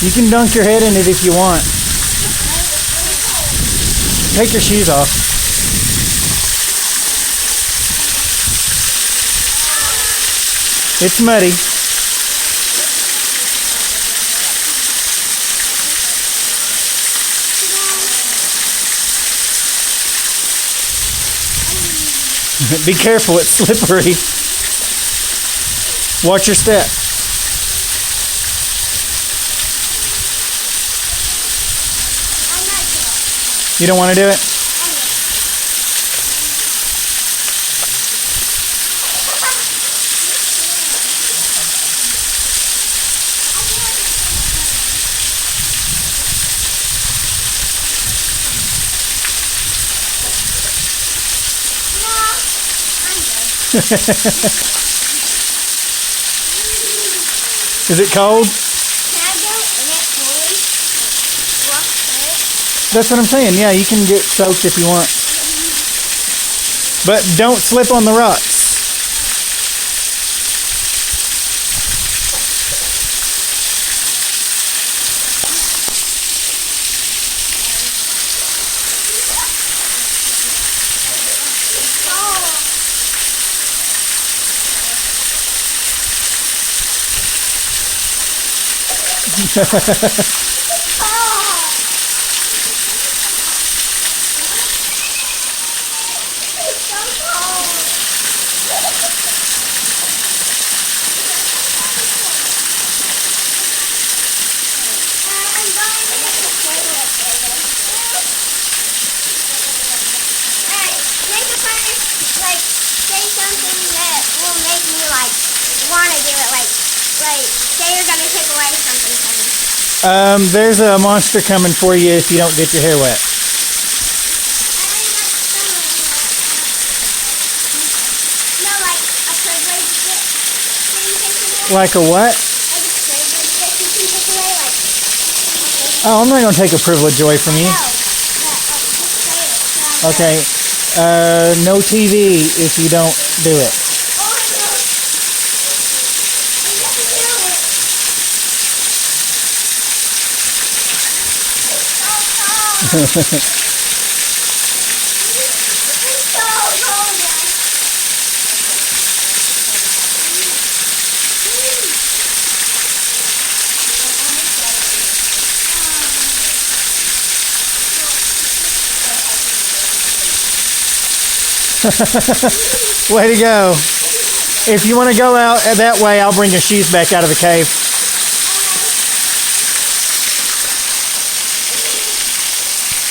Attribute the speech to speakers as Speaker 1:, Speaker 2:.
Speaker 1: You can dunk your head in it if you want. Take your shoes off. It's muddy. Be careful, it's slippery. Watch your step. You don't want to do it? Is it cold?
Speaker 2: Can I go in it fully?
Speaker 1: That's what I'm saying. Yeah, you can get soaked if you want. But don't slip on the rocks.
Speaker 2: Want to do it like say you're gonna take away something from me.
Speaker 1: There's a monster coming for you if you don't get your hair wet.
Speaker 2: No, like a privilege that you can take away.
Speaker 1: Like a what?
Speaker 2: Like a privilege that you can take away, like.
Speaker 1: Oh, I'm not gonna take a privilege away from you.
Speaker 2: No, just say it.
Speaker 1: Okay. No TV if you don't do it. Way to go. If you want to go out that way, I'll bring your shoes back out of the cave.